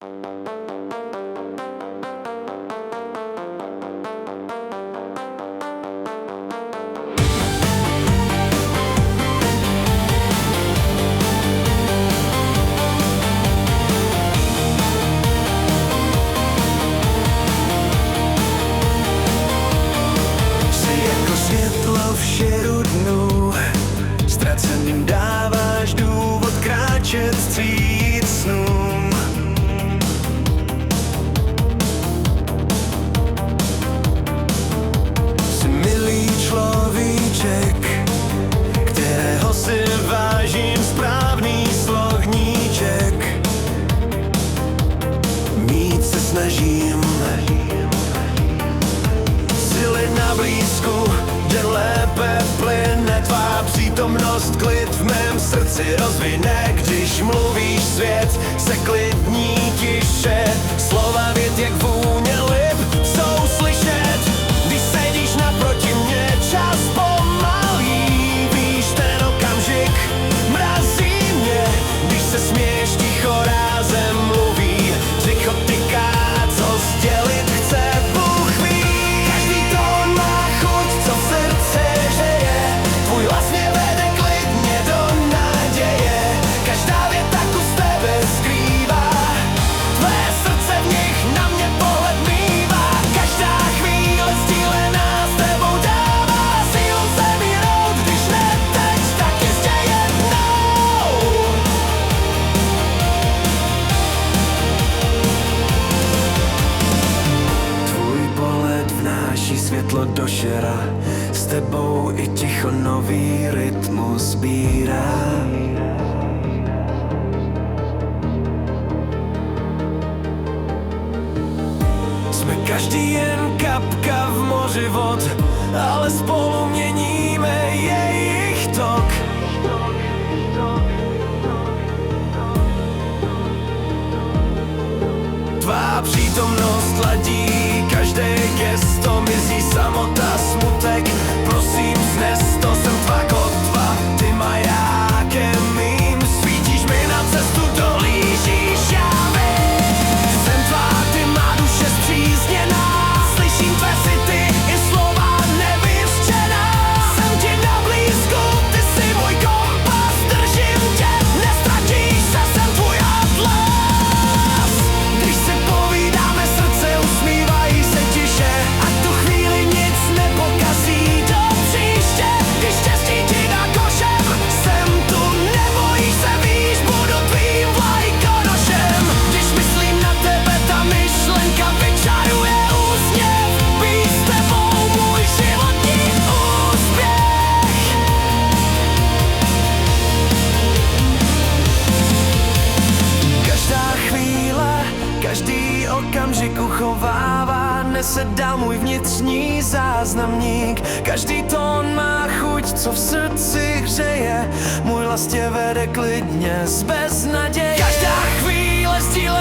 Jsi jako světlo v šeru dnů, ztraceným dáváš důvod kráčet vstříc snům. Jsi milý človíček, kterého si vážím, správný slovníček. Mít se snažím, síly na blízku, den lépe plyne. Tvá přítomnost klid v mém srdci rozvine. Když mluvíš, svět se klidní, tiše. Slova vět jak vůně lip jsou slyšet. Když sedíš naproti mě, čas pomalí. Víš, ten okamžik mrazí mě. Když se směješ, ticho rázem mluví. Ticho tyká, co sdělit chce, Bůh ví. Každý tón má chuť, co v srdce žeje. Tvůj hlas mě vede klidně do naděje. Každá věta kus tebe skrývá. Tvé srdce v nich na mě pohled mívá. Každá chvíle sdílená s tebou dává sílu se mírout. Když ne teď, tak ještě jednou. Tvůj pohled vnáší světlo do šera. S tebou i ticho nový rytmus sbírá. Jsme každý jen kapka v moři vod, ale spolu měníme jejich tok. Tvá přítomnost ladí každé gesto, mizí samota, smutek. Prosím, znes to, jsem tvá kotva, ty majákem mým. Svítíš mi na cestu, dohlížíš, já vím. Jsem tvá, ty má duše zpřízněná. Slyším tvé city i slova nevyřčená. Jsem ti na blízku, ty jsi můj kompas. Držím tě, nestratíš se, jsem tvůj atlas. Když si povídáme, srdce usmívají se tiše. A tu chvíli nic nepokazí do příště. Když štěstí ti dá košem, jsem tu, nebojíš se, víš, budu tvým vlajkonošem. Když myslím na tebe, ta myšlenka vyčaruje úsměv. Být s tebou můj životní úspěch. Každá chvíle, každý okamžik uchovává, nese dál můj vnitřní záznamník. Každý tón má chuť, co v srdci hřeje. Můj hlas tě vede klidně z beznaděje. Každá chvíle sdílená